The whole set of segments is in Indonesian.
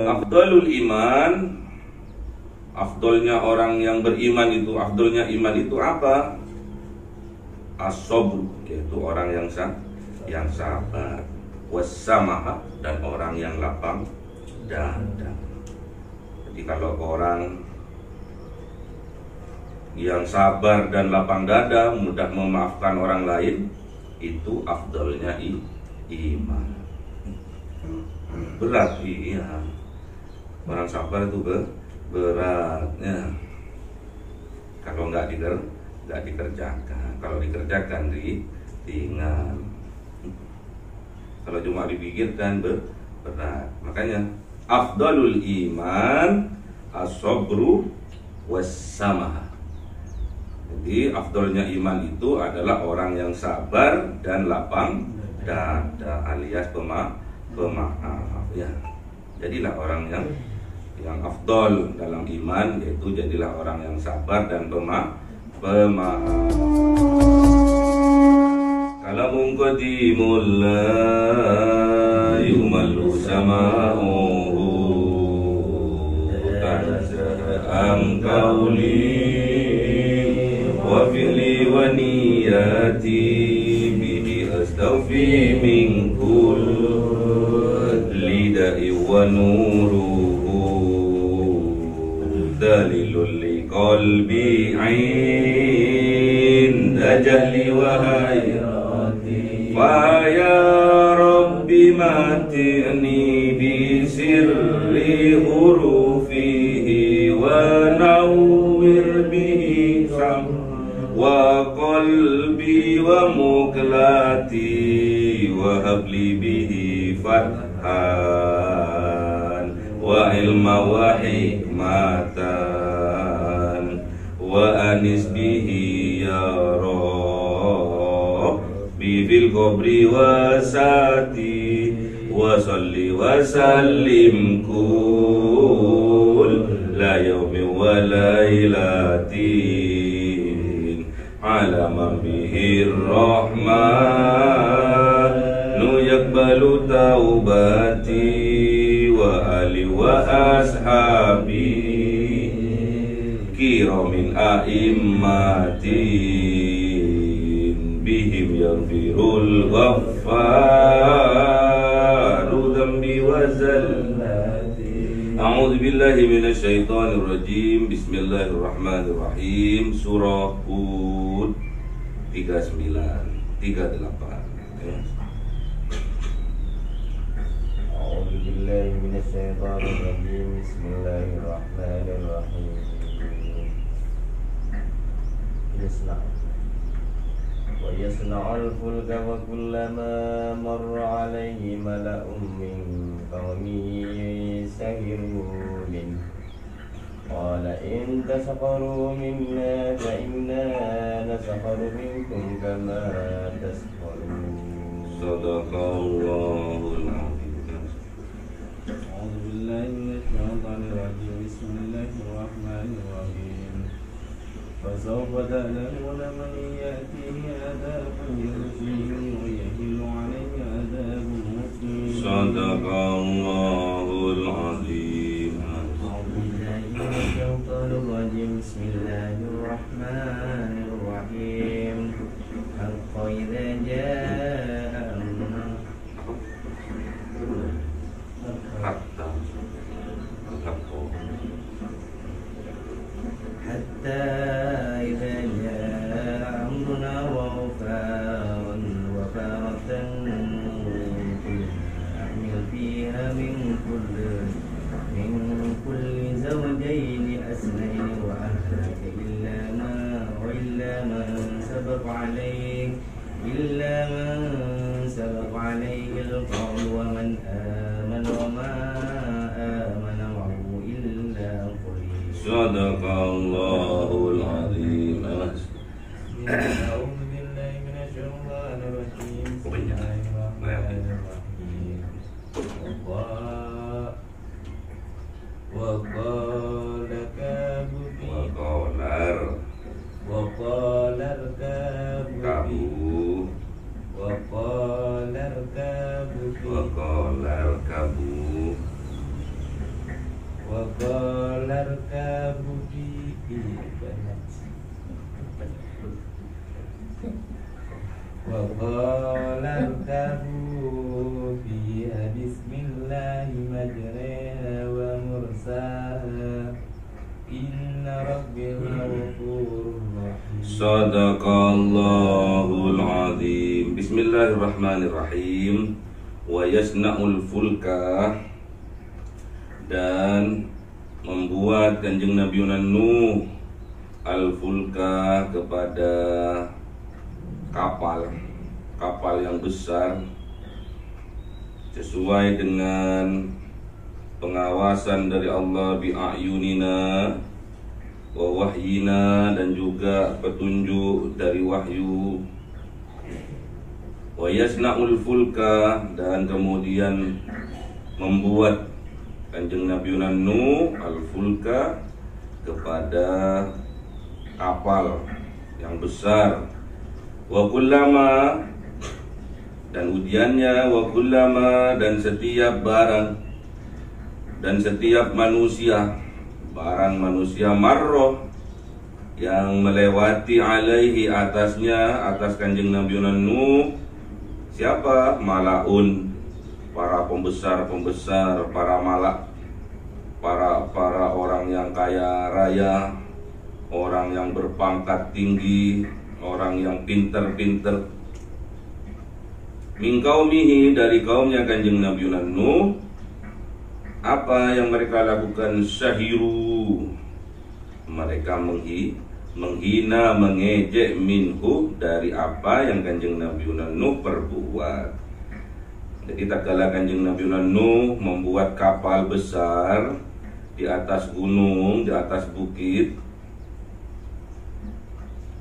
Afdalul iman, afdolnya orang yang beriman itu, afdolnya iman itu apa? As-sabr, yaitu orang yang sabar. Was-samaha, dan orang yang lapang dada. Jadi kalau orang yang sabar dan lapang dada, mudah memaafkan orang lain, itu afdolnya iman. Berat, iya. Orang sabar itu beratnya. Kalau nggak dikerjakan, kalau dikerjakan ringan. Kalau cuma dipikirkan berat. Makanya afdalul iman as-sabru was-samaha. Jadi afdalnya iman itu adalah orang yang sabar dan lapang dada, alias pemaaf ya. Jadilah orang yang afdal dalam iman, yaitu jadilah orang yang sabar dan pemaaf. Kalamun qadimul la yumallu sama'uhu tanza'am qawli wa fi'li wa niyati bihi astaghfi min kulli da'i wa nuruhu dalilul liqalbi 'inda jahli wa hayra ya Rabbi mati'ni bi sirri hurufihi wa nawwir bihi sam wa qalbi wa muqlati wa habli bihi fathan wa ilma wa hikmatan wa anis bihi ya fil qabri wa sati wa salli wa sallim kulla yawmi wa laylatin ala man bihi rahmanu yaqbalu taubati wa ali wa ashabi kiramin a'immati bihim yaghfirul ghaffaru dhanbi wa zallati. A'udzu billahi minasy syaithanir rajim. Bismillahirrahmanirrahim. Surah Hud 39 38. A'udzu billahi minasy syaithanir rajim. Bismillahirrahmanirrahim. ويصنع الفلك وكلما مر عليه ملأ من قومه سخروا منه قال إن تسخروا منا فإنا نسخر منكم كما تسخرون. صدق الله العظيم. أعوذ بالله من الشيطان الرجيم. بسم الله الرحمن الرحيم. فسوف تعلمون من يأتيه عذاب يخزيه ويحل عليه عذاب مقيم. صدق الله العظيم. أعوذ بالله من الشيطان الرجيم. بسم الله الرحمن الرحيم. حتى إذا جاء أمرنا حتى إذا جاء أمرنا وفارت أحمل فيها من كل زوجين اثنين وأهلك إلا من سبق عليه القول ومن آمن وما آمن معه إلا قليل. صدق الله العظيم. أعوذ بالله من الشيطان الرجيم. بسم الله الرحمن الرحيم. وقال وقال اركبوا فيه وقال اركبوا فيها بسم الله مجريها ومرساها إن ربي غفور رحيم. Sadaqallahul azim. Bismillahirrahmanirrahim. Wa yasna'ul fulka, dan membuat Kanjeng Nabi Nuh al-fulka kepada kapal yang besar sesuai dengan pengawasan dari Allah bi'ayunina wa wahyina, dan juga petunjuk dari wahyu. Wa yasna'ul fulka, dan kemudian membuat Kanjeng Nabi Nuh al-fulka kepada kapal yang besar. Wa kullama, dan ujiannya, wa kullama, dan setiap barang dan setiap manusia, barang manusia marroh yang melewati alaihi, atasnya, atas Kanjeng Nabi Nuh. Siapa? Malaun, para pembesar, para malak, para orang yang kaya raya, orang yang berpangkat tinggi, orang yang pinter-pinter. Min qaumihi, dari kaumnya Kanjeng Nabi Nuh. Apa yang mereka lakukan? Syahiru, mereka menghina, mengejek, minhu, dari apa yang Kanjeng Nabi Nuh perbuat. Jadi tatkala Kanjeng Nabi Nuh membuat kapal besar di atas gunung, di atas bukit,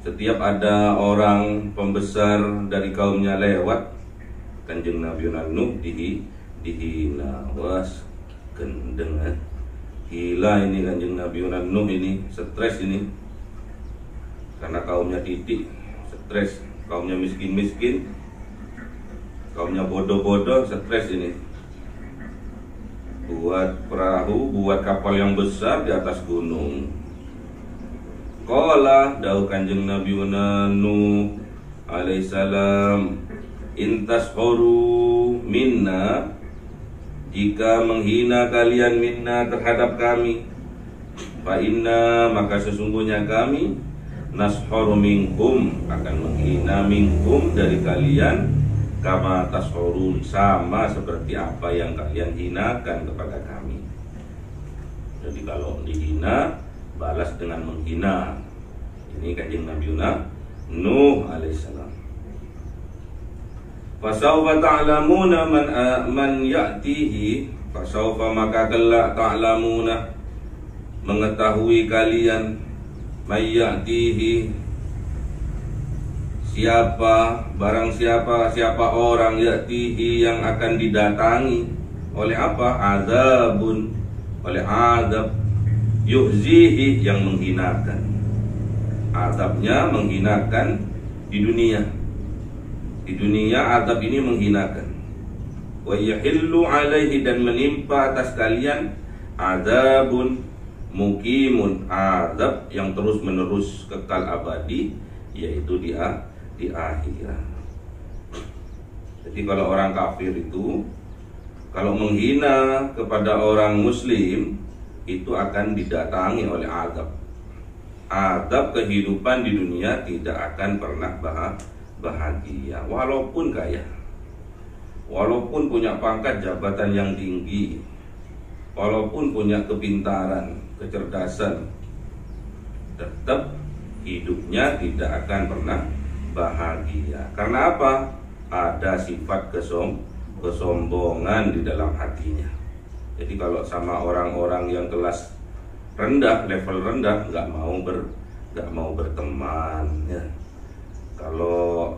setiap ada orang pembesar dari kaumnya lewat, Kanjeng Nabi Nuh dihina. Was gendeng, gila ini Kanjeng Nabi Nuh ini, stres ini, karena kaumnya titik, stres, kaumnya miskin-miskin, kaumnya bodoh-bodoh, stres ini. Buat perahu, buat kapal yang besar di atas gunung. Qala, dawuh Kanjeng Nabi Nuh alaihissalam, intashoru minna, jika menghina kalian minna terhadap kami, fa inna, maka sesungguhnya kami, nashoru minkum, akan menghina minkum, dari kalian, kama tashoru, sama seperti apa yang kalian hinakan kepada kami. Jadi kalau dihina, balas dengan menghina. Ini Kanjeng Nabi Nuh alaihissalam. Fasawfa ta'lamuna man ya'tihi, fasawfa, maka kelak, ta'lamuna, mengetahui kalian, man ya'tihi, barang siapa orang, ya'tihi, yang akan didatangi oleh apa? Azabun, oleh azab, yuhzihi, yang menghinakan. Azabnya menghinakan di dunia. Di dunia azab ini menghinakan. Wa yahillu alaihi, dan menimpa atas kalian, azabun mukimun, azab yang terus menerus kekal abadi, yaitu di akhirat. Jadi kalau orang kafir itu, kalau menghina kepada orang muslim, itu akan didatangi oleh azab. Azab kehidupan di dunia, tidak akan pernah bahagia, walaupun kaya, walaupun punya pangkat jabatan yang tinggi, walaupun punya kepintaran, kecerdasan, tetap hidupnya tidak akan pernah bahagia. Karena apa? Ada sifat kesombongan di dalam hatinya. Jadi kalau sama orang-orang yang kelas rendah, level rendah, nggak mau berteman, ya. Kalau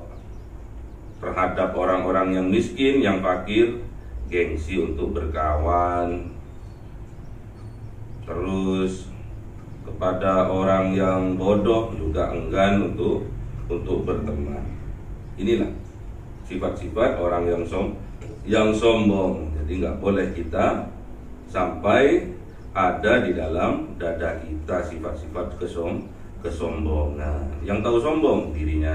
terhadap orang-orang yang miskin, yang fakir, gengsi untuk berkawan. Terus kepada orang yang bodoh juga enggan untuk berteman. Inilah sifat-sifat orang yang sombong. Jadi nggak boleh kita sampai ada di dalam dada kita sifat-sifat kesombongan. Yang tahu sombong dirinya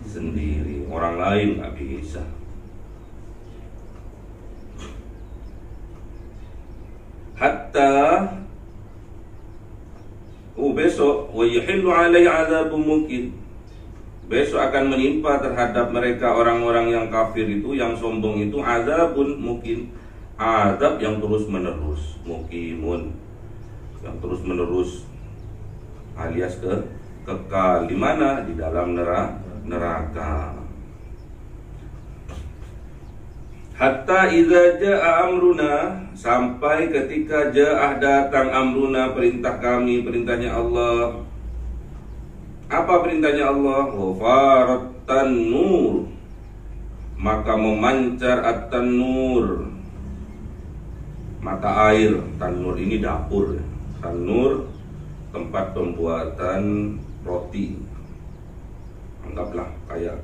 sendiri, orang lain nggak bisa. Hatta besok wa yahillu alaihi adzabun muqim. Besok akan menimpa terhadap mereka orang-orang yang kafir itu, yang sombong itu, azabun muqim, azab yang terus menerus, muqimun, yang terus menerus, alias kekal di mana? Di dalam neraka. Hatta idza jaa amruna, sampai ketika ja'ah datang amruna, perintah kami, perintahnya Allah. Apa perintahnya Allah? Ghafarat tanur, maka memancar at-tanur, mata air. Tanur ini dapur, tanur tempat pembuatan roti. Anggaplah kayak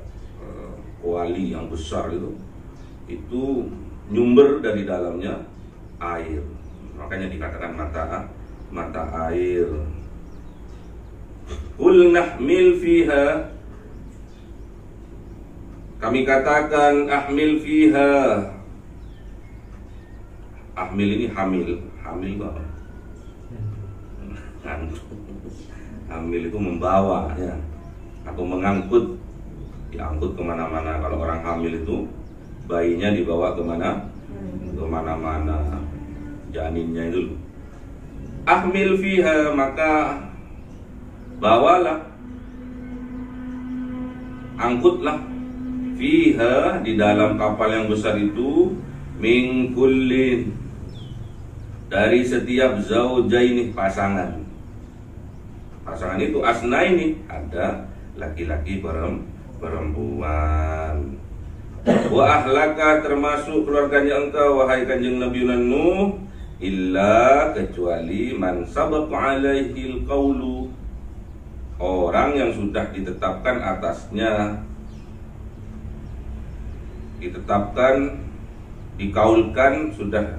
kuali yang besar itu nyumber dari dalamnya air, makanya dikatakan mata air. Qul nahmil fiha, kami katakan ahmil fiha. Ahmil ini hamil apa? Hamil itu membawa ya, atau mengangkut, diangkut kemana-mana. Kalau orang hamil itu bayinya dibawa kemana-mana, janinnya itu. Ahmil fiha, maka bawalah, angkutlah, fiha, di dalam kapal yang besar itu, min kullin, dari setiap zaujaini, pasangan. Pasangan itu asnaini, ada laki-laki perempuan. Wa ahlaka, termasuk keluarganya engkau wahai kanjeng Nabi Nuh, illa, kecuali man sabaqa alaihil qawlu, orang yang sudah ditetapkan atasnya, ditetapkan, dikaulkan, sudah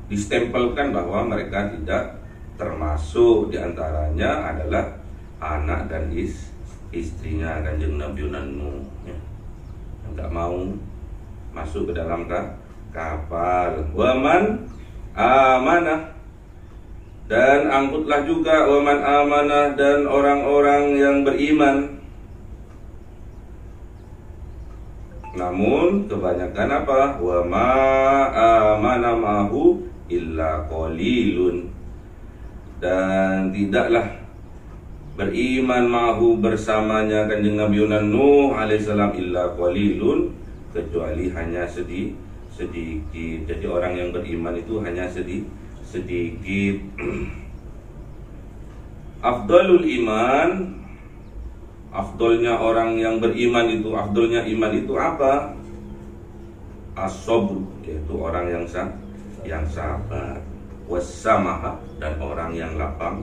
distempelkan bahwa mereka tidak termasuk. Diantaranya adalah anak dan istrinya kanjeng Nabi Nuh ya, nggak mau masuk ke dalam kapal. Waman amanah, dan angkutlah juga waman amanah, dan orang-orang yang beriman. Namun kebanyakan apa? Wa ma amana mahu illa qalilun, dan tidaklah beriman mahu bersamanya kanjeng Nabi Nuh alaihissalam illa qalilun, kecuali hanya sedikit. Jadi orang yang beriman itu hanya sedikit. Afdalul iman, afdolnya orang yang beriman itu, afdolnya iman itu apa? As-sabr, yaitu orang yang sabar. Was-samaha, dan orang yang lapang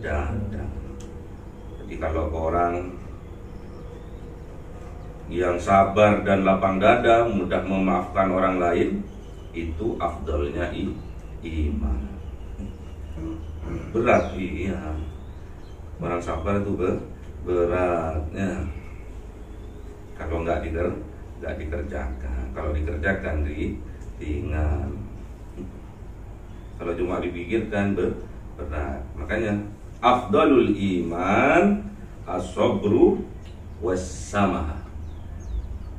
dada. Jadi kalau orang yang sabar dan lapang dada, mudah memaafkan orang lain, itu afdolnya iman. Berat, iya. Orang sabar itu beratnya. Kalau nggak dikerjakan, kalau dikerjakan ringan. Kalau cuma dipikirkan berat. Makanya afdalul iman as-sabru was-samah.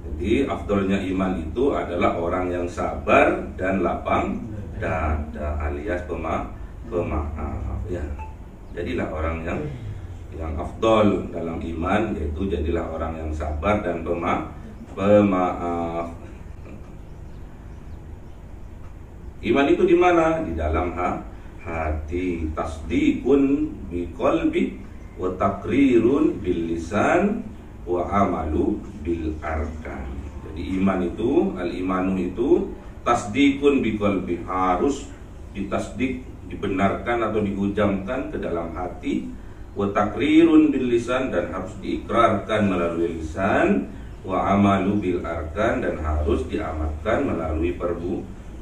Jadi afdalnya iman itu adalah orang yang sabar dan lapang dada, alias pemaaf ya. Jadilah orang yang afdal dalam iman, yaitu jadilah orang yang sabar dan pemaaf. Iman itu di mana? Di dalam hati. Tasdiqun biqalbi wa taqrirun bil lisan wa amalu bil arkan. Jadi iman itu, al-imanu itu tasdiqun biqalbi, harus ditasdik, dibenarkan atau diucapkan ke dalam hati. Wa taqrirun bil lisan, dan harus diikrarkan melalui lisan. Wa amalu bil arkan, dan harus diamalkan melalui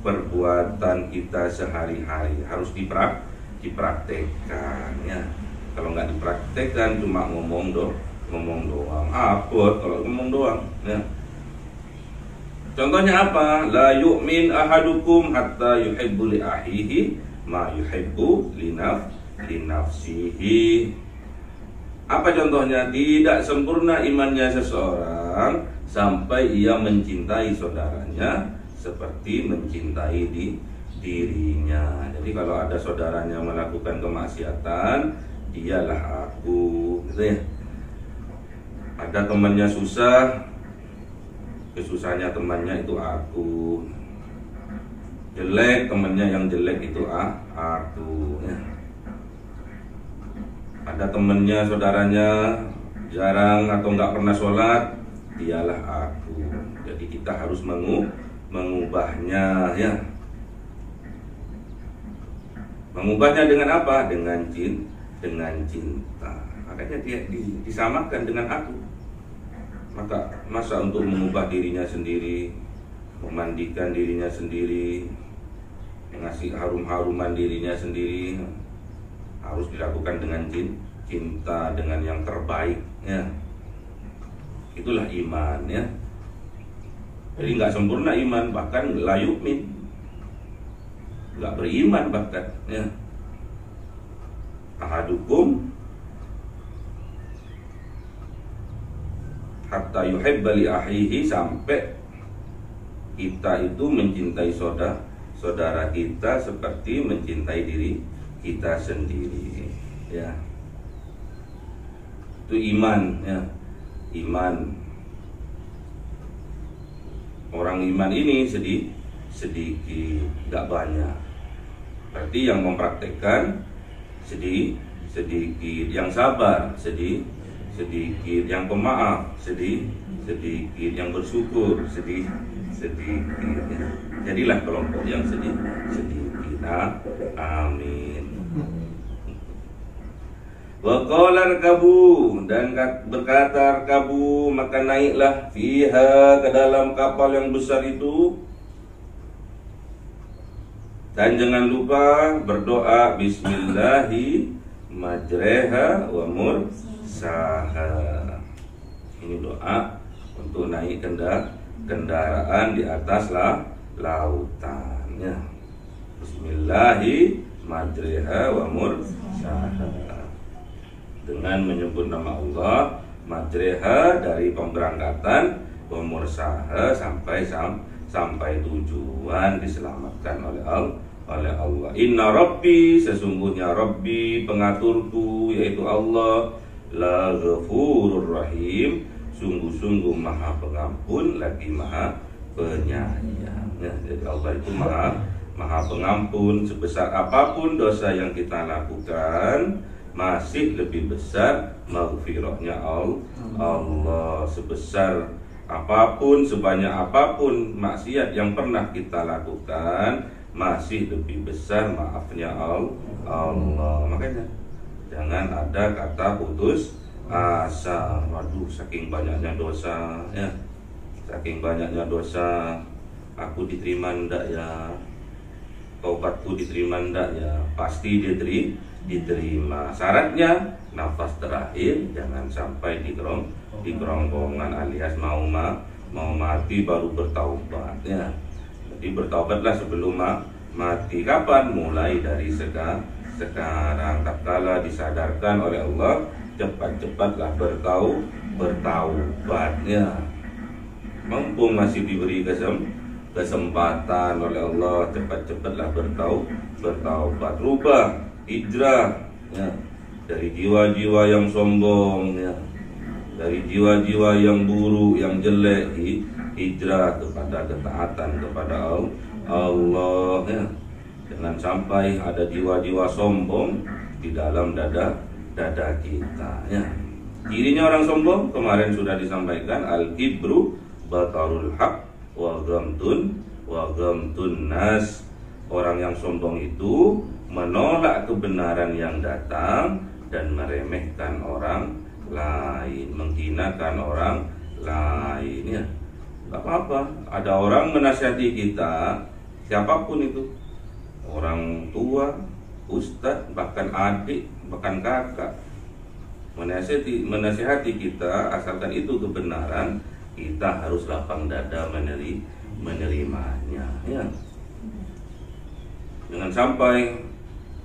perbuatan kita sehari-hari, harus dipraktekkan ya. Kalau nggak dipraktekkan cuma ngomong doang, abot kalau ngomong doang ya. Contohnya apa? La yu'min ahadukum hatta yuhibbu li ahihi ma yuhibbu li nafsihi. Apa contohnya? Tidak sempurna imannya seseorang sampai ia mencintai saudaranya seperti mencintai dirinya. Jadi kalau ada saudaranya melakukan kemaksiatan, dialah aku, gitu ya. Ada temannya susah, kesusahannya temannya itu aku. Jelek, temannya yang jelek itu aku ya. Ada temannya, saudaranya jarang atau nggak pernah sholat, dialah aku. Jadi kita harus mengubahnya ya. Mengubahnya dengan apa? Dengan cinta. Makanya dia disamakan dengan aku. Maka masa untuk mengubah dirinya sendiri, memandikan dirinya sendiri, mengasih harum-haruman dirinya sendiri, harus dilakukan dengan cinta, dengan yang terbaik ya. Itulah iman ya. Jadi nggak sempurna iman, bahkan la yu'min, nggak beriman bahkan ya. Ahadukum hatta yuhibba li ahihi, sampai kita itu mencintai saudara kita seperti mencintai diri kita sendiri ya. Itu iman ya. Iman. Orang iman ini sedikit, gak banyak. Berarti yang mempraktekkan sedikit, yang sabar sedikit, yang pemaaf sedikit, yang bersyukur sedikit ya. Jadilah kelompok yang sedikit. Amin. Wa qala rkabu, dan berkata rkabu, maka naiklah fiha, ke dalam kapal yang besar itu. Dan jangan lupa berdoa bismillahi majreha wa mursaha. Ini doa untuk naik kendaraan di atas lautan ya. Bismillahi majreha wa mursaha, dengan menyebut nama Allah, majreha dari pemberangkatan, wa mursaha sampai tujuan, diselamatkan oleh Allah. Inna Rabbi, sesungguhnya Rabbi pengaturku yaitu Allah, la ghafurur rahim, sungguh-sungguh maha pengampun lagi maha penyayang ya. Jadi Allah itu maha pengampun. Sebesar apapun dosa yang kita lakukan, masih lebih besar maghfirahnya Allah. Sebesar apapun, sebanyak apapun maksiat yang pernah kita lakukan, masih lebih besar maafnya Allah. Makanya jangan ada kata putus asa. Waduh, saking banyaknya dosa ya, saking banyaknya dosa, aku diterima ndak ya, taubatku diterima ndak ya? Pasti diterima. Syaratnya nafas terakhir jangan sampai di kerongkongan, alias mau mati baru bertaubat ya. Jadi bertaubatlah sebelum mati. Kapan? Mulai dari sekarang. Tatkala disadarkan oleh Allah, cepat-cepatlah bertaubat ya. Mumpung masih diberi kesempatan oleh Allah, cepat-cepatlah bertaubat, rubah, hijrah ya, dari jiwa-jiwa yang sombong ya, dari jiwa-jiwa yang buruk, yang jelek, hijrah kepada ketaatan kepada Allah ya. Jangan sampai ada jiwa-jiwa sombong di dalam dada kita ya. Cirinya orang sombong kemarin sudah disampaikan, al-kibru batarul haq wa ghamtun nas. Orang yang sombong itu menolak kebenaran yang datang dan meremehkan orang lain, menghinakan orang lain ya. Gak apa-apa, ada orang menasihati kita, siapapun itu, orang tua, ustadz, bahkan adik, bahkan kakak menasihati kita, asalkan itu kebenaran, kita harus lapang dada menerimanya, ya. Jangan sampai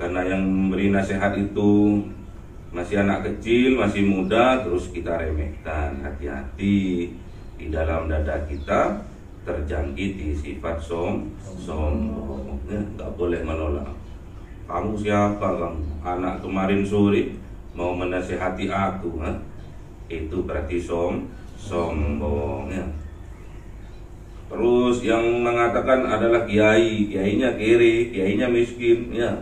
karena yang memberi nasihat itu masih anak kecil, masih muda, terus kita remehkan. Hati-hati, di dalam dada kita terjangkiti sifat sombong, ya, nggak boleh menolak. Kamu siapa kamu? Anak kemarin sore mau menasihati aku, ha? Itu berarti sombong, ya. Terus yang mengatakan adalah kiainya kiri, kiainya miskin, ya.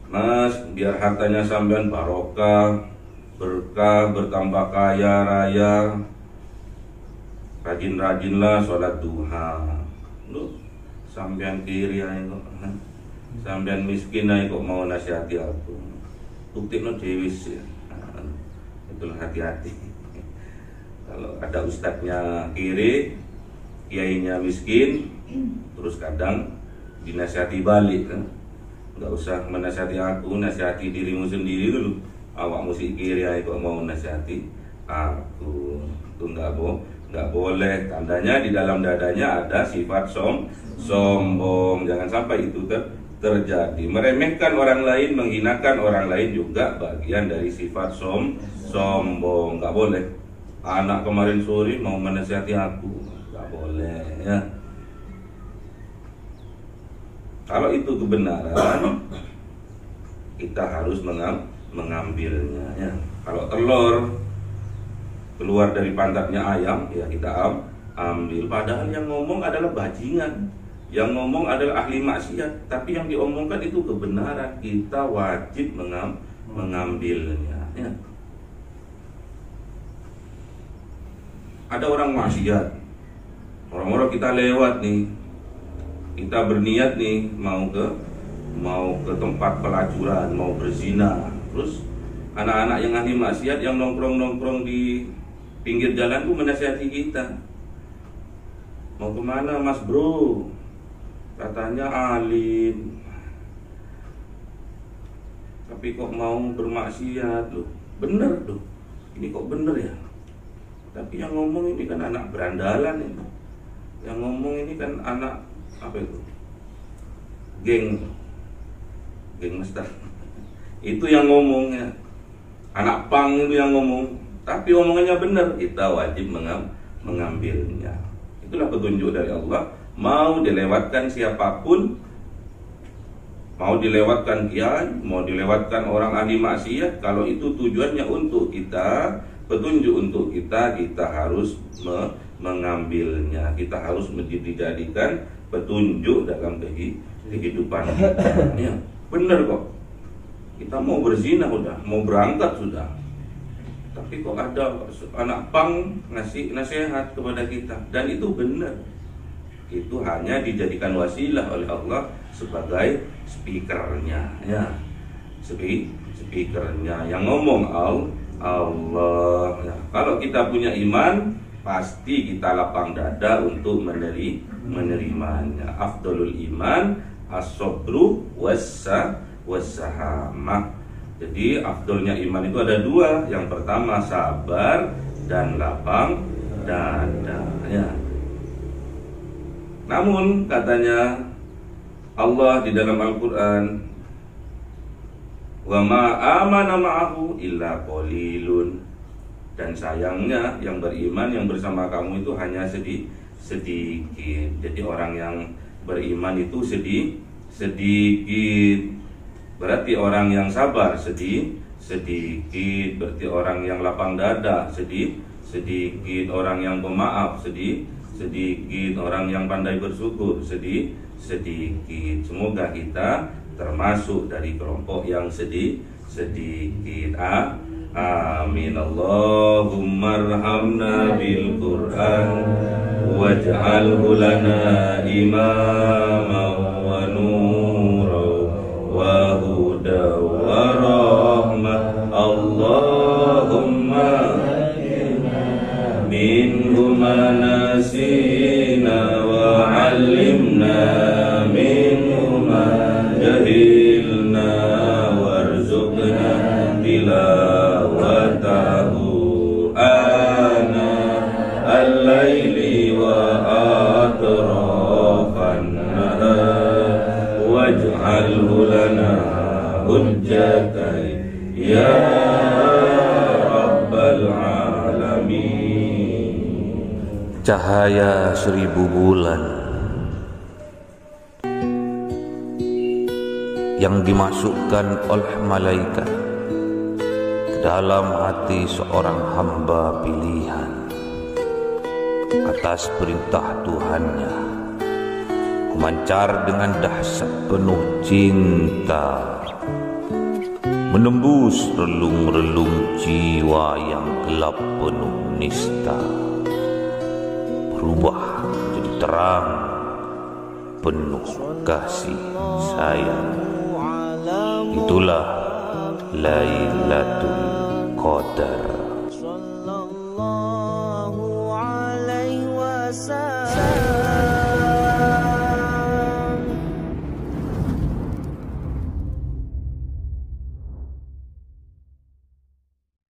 Mas, biar hartanya sampean barokah, berkah, bertambah kaya raya, rajin-rajinlah sholat duha. Lu sampean kiri aja kok, sampean miskin aja kok mau nasihati aku. Bukti no dewis, ya. Itulah hati-hati. Kalau ada ustadznya kiri, kiainya miskin, terus kadang dinasihati balik, kan? Nggak usah menasihati aku, nasihati dirimu sendiri dulu. Awak mesti kiri aja kok mau nasihati aku. Itu nggak boleh. Tandanya di dalam dadanya ada sifat sombong. Jangan sampai itu terjadi. Meremehkan orang lain, menghinakan orang lain juga bagian dari sifat sombong. Nggak boleh. Anak kemarin sore mau menasihati aku, nggak boleh, ya. Kalau itu kebenaran, kita harus mengambilnya, ya. Kalau telur keluar dari pantatnya ayam, ya kita ambil. Padahal yang ngomong adalah bajingan, yang ngomong adalah ahli maksiat, tapi yang diomongkan itu kebenaran. Kita wajib mengambilnya, ya. Ada orang maksiat, orang-orang kita lewat nih, kita berniat nih mau ke tempat pelacuran, mau berzina, terus anak-anak yang ahli maksiat yang nongkrong di pinggir jalan tuh menasihati kita. Mau kemana mas bro? Katanya alim, tapi kok mau bermaksiat loh. Bener loh, ini kok bener ya? Tapi yang ngomong ini kan anak berandalan ini. Yang ngomong ini kan anak apa itu? Geng mestar. Itu yang ngomongnya. Anak pang itu yang ngomong. Tapi omongannya benar. Kita wajib mengambilnya. Itulah petunjuk dari Allah. Mau dilewatkan siapapun, mau dilewatkan kiai, mau dilewatkan orang ahli maksiat, kalau itu tujuannya untuk kita, petunjuk untuk kita harus mengambilnya. Kita harus dijadikan petunjuk dalam kehidupan kita, ya. Bener kok. Kita mau berzina udah, mau berangkat sudah, tapi kok ada anak pang ngasih nasihat kepada kita, dan itu benar. Itu hanya dijadikan wasilah oleh Allah sebagai speakernya, ya. Speakernya yang ngomong Allah, ya. Kalau kita punya iman, pasti kita lapang dada untuk menerimanya. Afdalul iman as-sabru was-sahamah. Jadi afdalnya iman itu ada dua. Yang pertama sabar dan lapang dada, ya. Namun katanya Allah di dalam Al-Quran, wa ma amana ma'ahu illa qalilun. Dan sayangnya yang beriman yang bersama kamu itu hanya sedikit. Jadi orang yang beriman itu sedikit. Berarti orang yang sabar sedikit. Berarti orang yang lapang dada sedikit. Orang yang pemaaf sedikit. Orang yang pandai bersyukur sedikit. Semoga kita termasuk dari kelompok yang sedikit. Amin. Allahumma arhamna bil Qur'an waj'alhu lana imama wa nura wa huda wa rahmah. Allahumma minhu ma nasina wa 'allimna minhu ma jahilna waj'alhu lana hujjatan ya rabbal alamin. Cahaya 1000 bulan yang dimasukkan oleh malaikat ke dalam hati seorang hamba pilihan atas perintah Tuhannya, memancar dengan dahsyat penuh cinta, menembus relung-relung jiwa yang gelap penuh nista, berubah menjadi terang penuh kasih sayang. Itulah Lailatul Qadar.